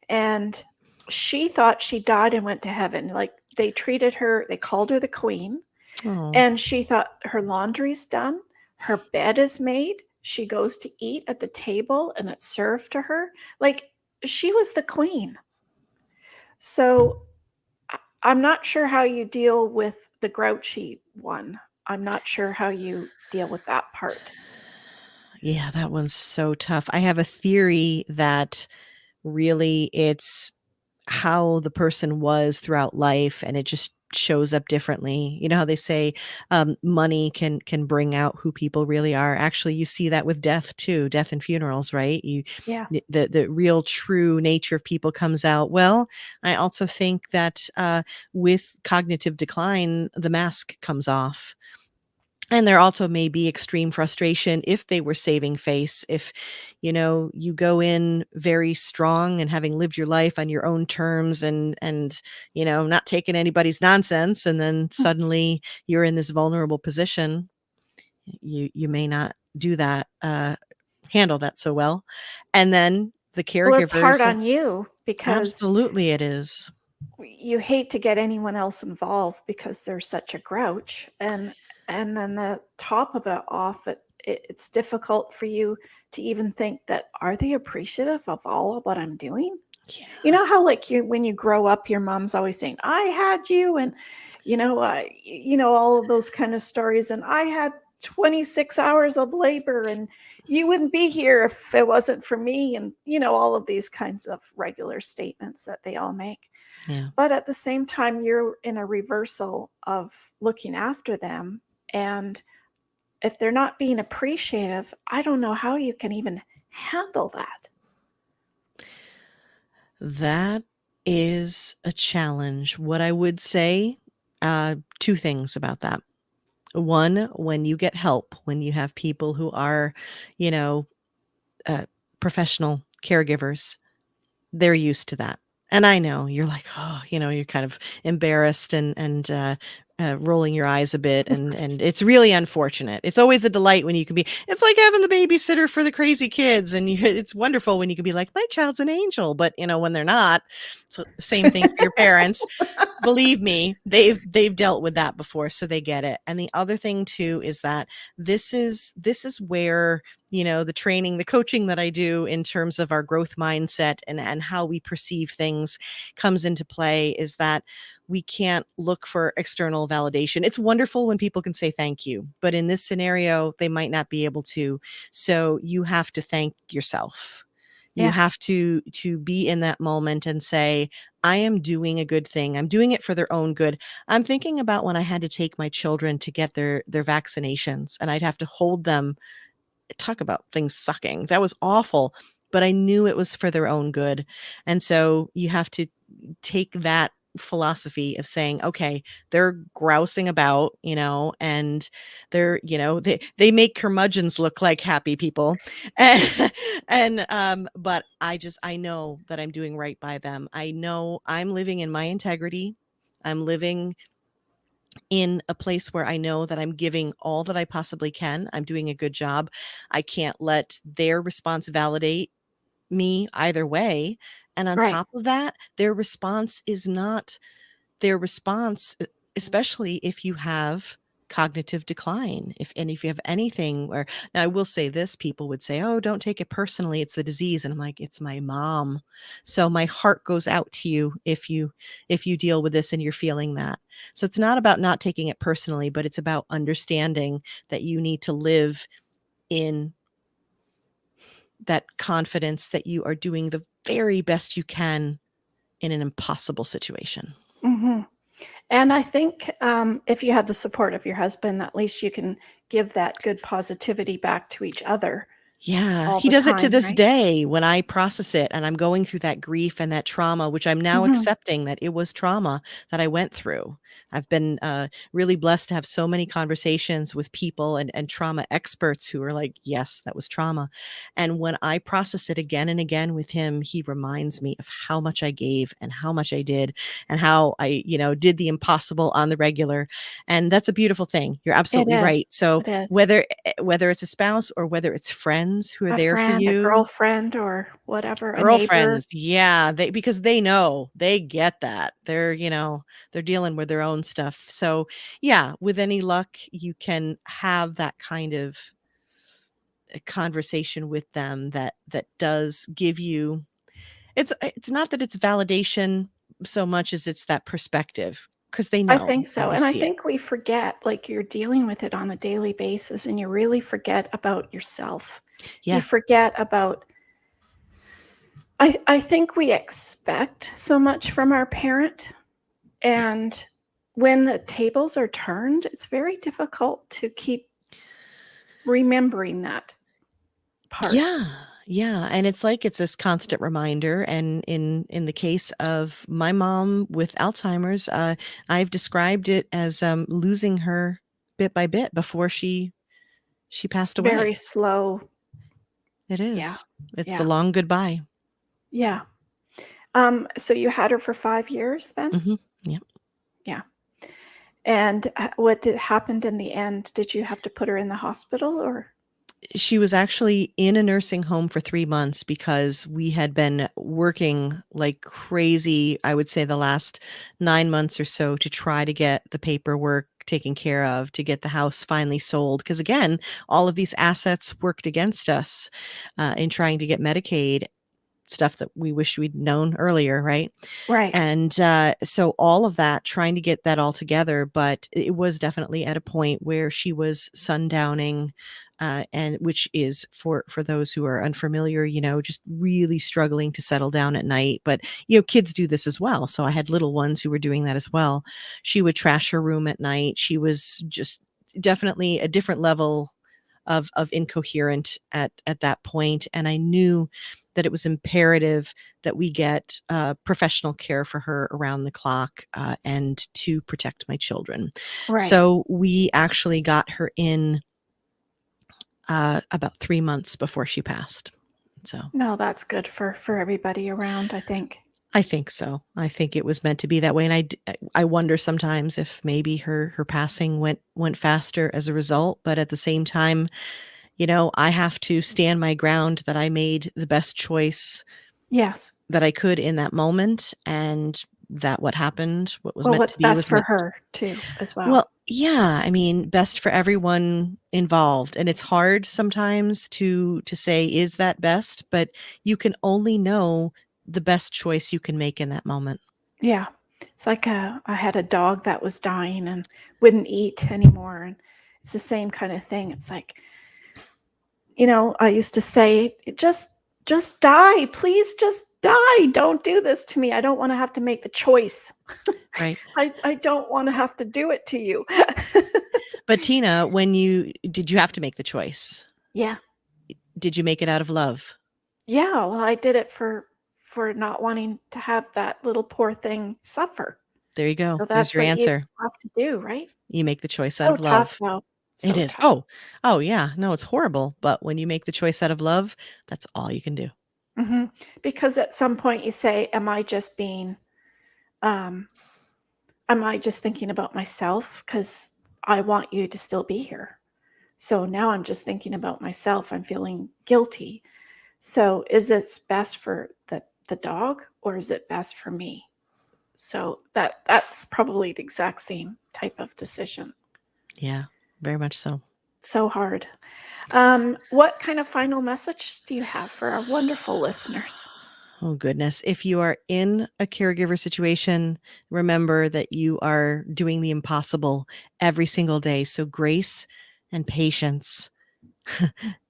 and she thought she died and went to heaven. Like, they treated her, they called her the queen, Oh, and she thought her laundry's done, her bed is made, she goes to eat at the table and it's served to her. Like, she was the queen. So I'm not sure how you deal with the grouchy one. I'm not sure how you deal with that part. yeah, that one's so tough. I have a theory that really it's how the person was throughout life, and it just shows up differently. You know how they say, money can bring out who people really are. Actually, you see that with death too, death and funerals, right? Yeah. The real true nature of people comes out. Well, I also think that with cognitive decline, the mask comes off. And there also may be extreme frustration if they were saving face. If, you go in very strong and having lived your life on your own terms, and not taking anybody's nonsense, and then suddenly you're in this vulnerable position, you may not do that, handle that so well. And then the Well, it's hard caregivers, on you because absolutely it is. you hate to get anyone else involved because they're such a grouch, and then the top of it off, it's difficult for you to even think that, are they appreciative of all of what I'm doing? You Yeah. know how, like, you when you grow up, your mom's always saying, "I had you," and all of those kind of stories. And I had 26 hours of labor, and you wouldn't be here if it wasn't for me, and all of these kinds of regular statements that they all make. Yeah. But at the same time, you're in a reversal of looking after them, and if they're not being appreciative, I don't know how you can even handle that. That is a challenge. What I would say, two things about that. One, when you get help, when you have people who are, you know, uh, professional caregivers, they're used to that. And I know you're like, oh, you're kind of embarrassed and rolling your eyes a bit, and it's really unfortunate. It's always a delight when you can be. It's like having the babysitter for the crazy kids, and it's wonderful when you can be like, my child's an angel, but when they're not. So same thing for your parents. Believe me, they've dealt with that before, so they get it. And the other thing too is that this is where, the training, the coaching that I do in terms of our growth mindset and how we perceive things comes into play, is that we can't look for external validation. It's wonderful when people can say thank you, but in this scenario, they might not be able to. So you have to thank yourself. You Yeah. have to be in that moment and say, I am doing a good thing. I'm doing it for their own good. I'm thinking about when I had to take my children to get their vaccinations, and I'd have to hold them. Talk about things sucking. That was awful, but I knew it was for their own good. And so you have to take that philosophy of saying, okay, they're grousing about, and they're, they make curmudgeons look like happy people. And, but I know that I'm doing right by them. I know I'm living in my integrity. I'm living in a place where I know that I'm giving all that I possibly can. I'm doing a good job. I can't let their response validate me either way. And on Right. top of that, their response is not their response, especially if you have cognitive decline. If you have anything where, now I will say this, people would say, oh, don't take it personally, it's the disease. And I'm like, it's my mom. So my heart goes out to you if you deal with this and you're feeling that. So it's not about not taking it personally, but it's about understanding that you need to live in that confidence that you are doing the very best you can in an impossible situation. Hmm. And I think if you had the support of your husband, at least you can give that good positivity back to each other Yeah, all he the does it to time, this right? day when I process it and I'm going through that grief and that trauma, which I'm now Hmm. accepting that it was trauma that I went through. I've been really blessed to have so many conversations with people and trauma experts who are like, yes, that was trauma. And when I process it again and again with him, he reminds me of how much I gave and how much I did and how I, did the impossible on the regular. And that's a beautiful thing. You're It absolutely is. right. So It is. whether it's a spouse or whether it's friends who are A there for friend, a you, girlfriend, or whatever, a neighbor. girlfriends, yeah, because they know, they get that. They're dealing with their own stuff. So, yeah, with any luck, you can have that kind of a conversation with them that does give you, it's not that it's validation so much as it's that perspective because they I know think and so. they And I see it. think we forget, like, you're dealing with it on a daily basis, and you really forget about yourself. You Yeah. forget about, I think we expect so much from our parent. And when the tables are turned, it's very difficult to keep remembering that part. Yeah. Yeah, and it's like it's this constant reminder, and in the case of my mom with Alzheimer's, I've described it as, losing her bit by bit before she passed Very away. slow. It Yeah. is. It's the Yeah. long goodbye. Yeah. So you had her for 5 years then? Mhm. Yeah. Yeah. And what did happened in the end? Did you have to put her in the hospital or? She was actually in a nursing home for 3 months because we had been working like crazy, I would say the last 9 months or so to try to get the paperwork taken care of, to get the house finally sold. Because again, all of these assets worked against us, in trying to get Medicaid, stuff that we wish we'd known earlier, right? Right. And, so all of that, trying to get that all together, but it was definitely at a point where she was sundowning, and which is for those who are unfamiliar, just really struggling to settle down at night. But, kids do this as well. So I had little ones who were doing that as well. She would trash her room at night. She was just definitely a different level of incoherent at that point. And I knew that it was imperative that we get professional care for her around the clock, and to protect my children. Right. So we actually got her in about 3 months before she passed. So No, that's good for everybody around, I think. I think so. I think it was meant to be that way, and I wonder sometimes if maybe her passing went faster as a result. But at the same time, I have to stand my ground that I made the best choice Yes. that I could in that moment, and that what happened, what was Well, meant to what's be best was for meant. her too, as well. Well, yeah, I mean, best for everyone involved, and it's hard sometimes to say, "Is that best?" But you can only know the best choice you can make in that moment. Yeah. It's like I had a dog that was dying and wouldn't eat anymore. And it's the same kind of thing. It's like, I used to say, just just die. Please just die. Don't do this to me. I don't want to have to make the choice. Right. I don't want to have to do it to you. But Tina, did you have to make the choice? Yeah. Did you make it out of love? Yeah. Well, I did it for not wanting to have that little poor thing suffer. There you go. So There's that's your what you answer. have to do, right? You make the choice out So of tough, love. though. It So is. tough. Oh, yeah. No, it's horrible. But when you make the choice out of love, that's all you can do. Because at some point you say, um, am I just thinking about myself? Because I want you to still be here. So now I'm just thinking about myself. I'm feeling guilty. So is this best for the dog or is it best for me? So that's probably the exact same type of decision. Yeah, very much so. So hard. What kind of final message do you have for our wonderful listeners? Oh, goodness. If you are in a caregiver situation, remember that you are doing the impossible every single day. So, grace and patience,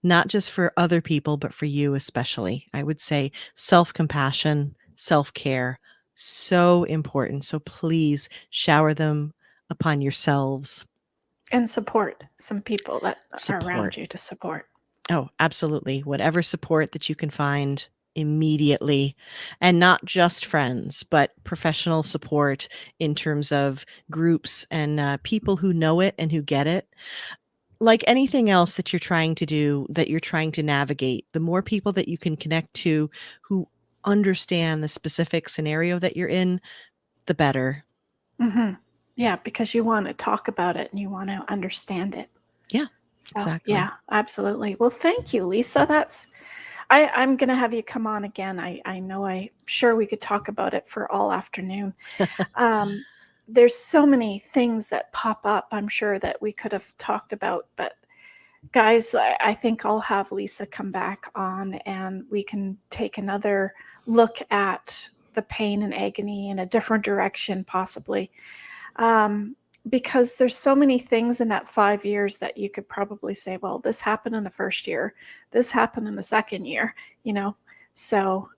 not just for other people, but for you especially. I would say self compassion, self care, so important. So, please shower them upon yourselves. And support some people that are around Support. you to support. Oh, absolutely. Whatever support that you can find immediately, and not just friends, but professional support in terms of groups and people who know it and who get it. Like anything else that you're trying to do, that you're trying to navigate, the more people that you can connect to who understand the specific scenario that you're in, the better. Yeah, because you want to talk about it and you want to understand it. Yeah, So exactly. yeah, absolutely. Well, thank you, Lisa. I'm gonna have you come on again. I know I'm sure we could talk about it for all afternoon. Um, there's so many things that pop up, I'm sure that we could have talked about, but guys, I think I'll have Lisa come back on and we can take another look at the pain and agony in a different direction, possibly. Um, because there's so many things in that 5 years that you could probably say, well, this happened in the first year, this happened in the second year, you know. So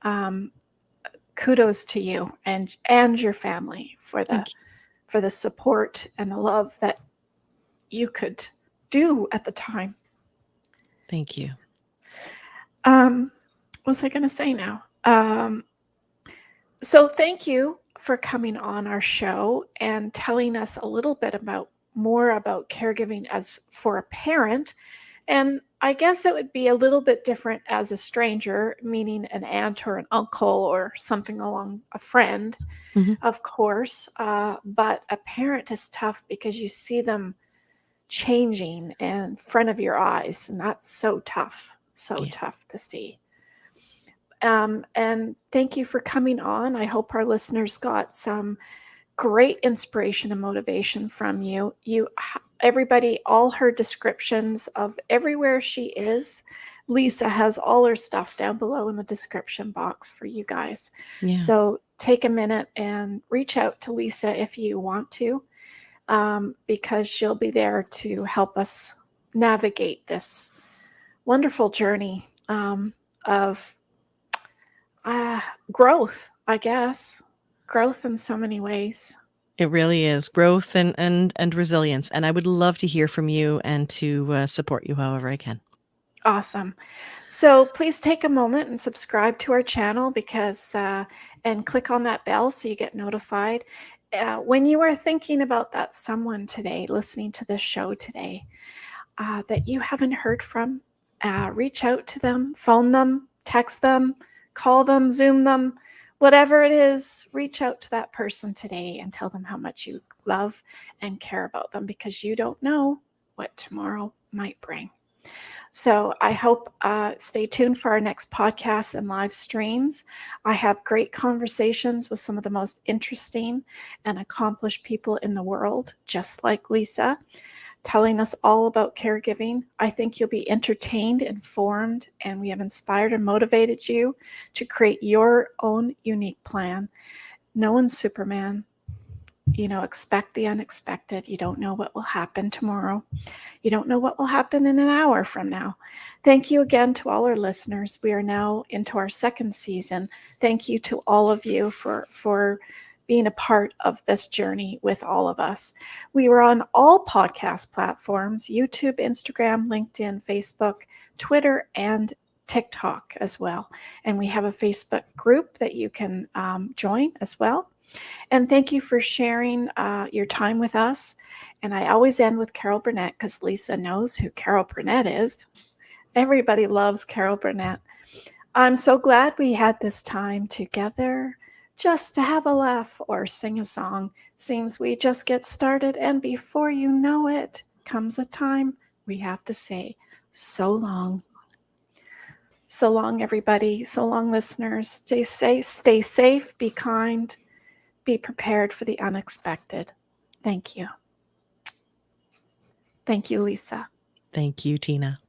kudos to you and your family Thank you. for the support and the love that you could do at the time. Thank you. What was I going to say now? So thank you for coming on our show and telling us a little bit more about caregiving as for a parent. And I guess it would be a little bit different as a stranger, meaning an aunt or an uncle or something along a friend, Mhm. of course. But a parent is tough because you see them changing in front of your eyes, and that's so Yeah. tough to see. And thank you for coming on. I hope our listeners got some great inspiration and motivation from you. Everybody, all her descriptions of everywhere she is. Lisa has all her stuff down below in the description box for you guys. Yeah. So take a minute and reach out to Lisa if you want to, because she'll be there to help us navigate this wonderful journey of growth, I guess. Growth in so many ways. It really is growth and resilience, and I would love to hear from you and to support you however I can. Awesome. So please take a moment and subscribe to our channel and click on that bell so you get notified. When you are thinking about that someone today, listening to this show today, that you haven't heard from, reach out to them, phone them, text them, call them, Zoom them, whatever it is, reach out to that person today and tell them how much you love and care about them because you don't know what tomorrow might bring. So I hope stay tuned for our next podcast and live streams. I have great conversations with some of the most interesting and accomplished people in the world, just like Lisa, telling us all about caregiving. I think you'll be entertained, informed, and we have inspired and motivated you to create your own unique plan. No one's Superman. expect the unexpected. You don't know what will happen tomorrow. You don't know what will happen in an hour from now. Thank you again to all our listeners. We are now into our second season. Thank you to all of you for being a part of this journey with all of us. We were on all podcast platforms: YouTube, Instagram, LinkedIn, Facebook, Twitter, and TikTok as well. And we have a Facebook group that you can join as well. And thank you for sharing your time with us. And I always end with Carol Burnett because Lisa knows who Carol Burnett is. Everybody loves Carol Burnett. I'm so glad we had this time together just to have a laugh or sing a song. Seems we just get started, and before you know it, comes a time we have to say so long. So long, everybody. So long, listeners. Stay safe, be kind, be prepared for the unexpected. Thank you. Thank you, Lisa. Thank you, Tina.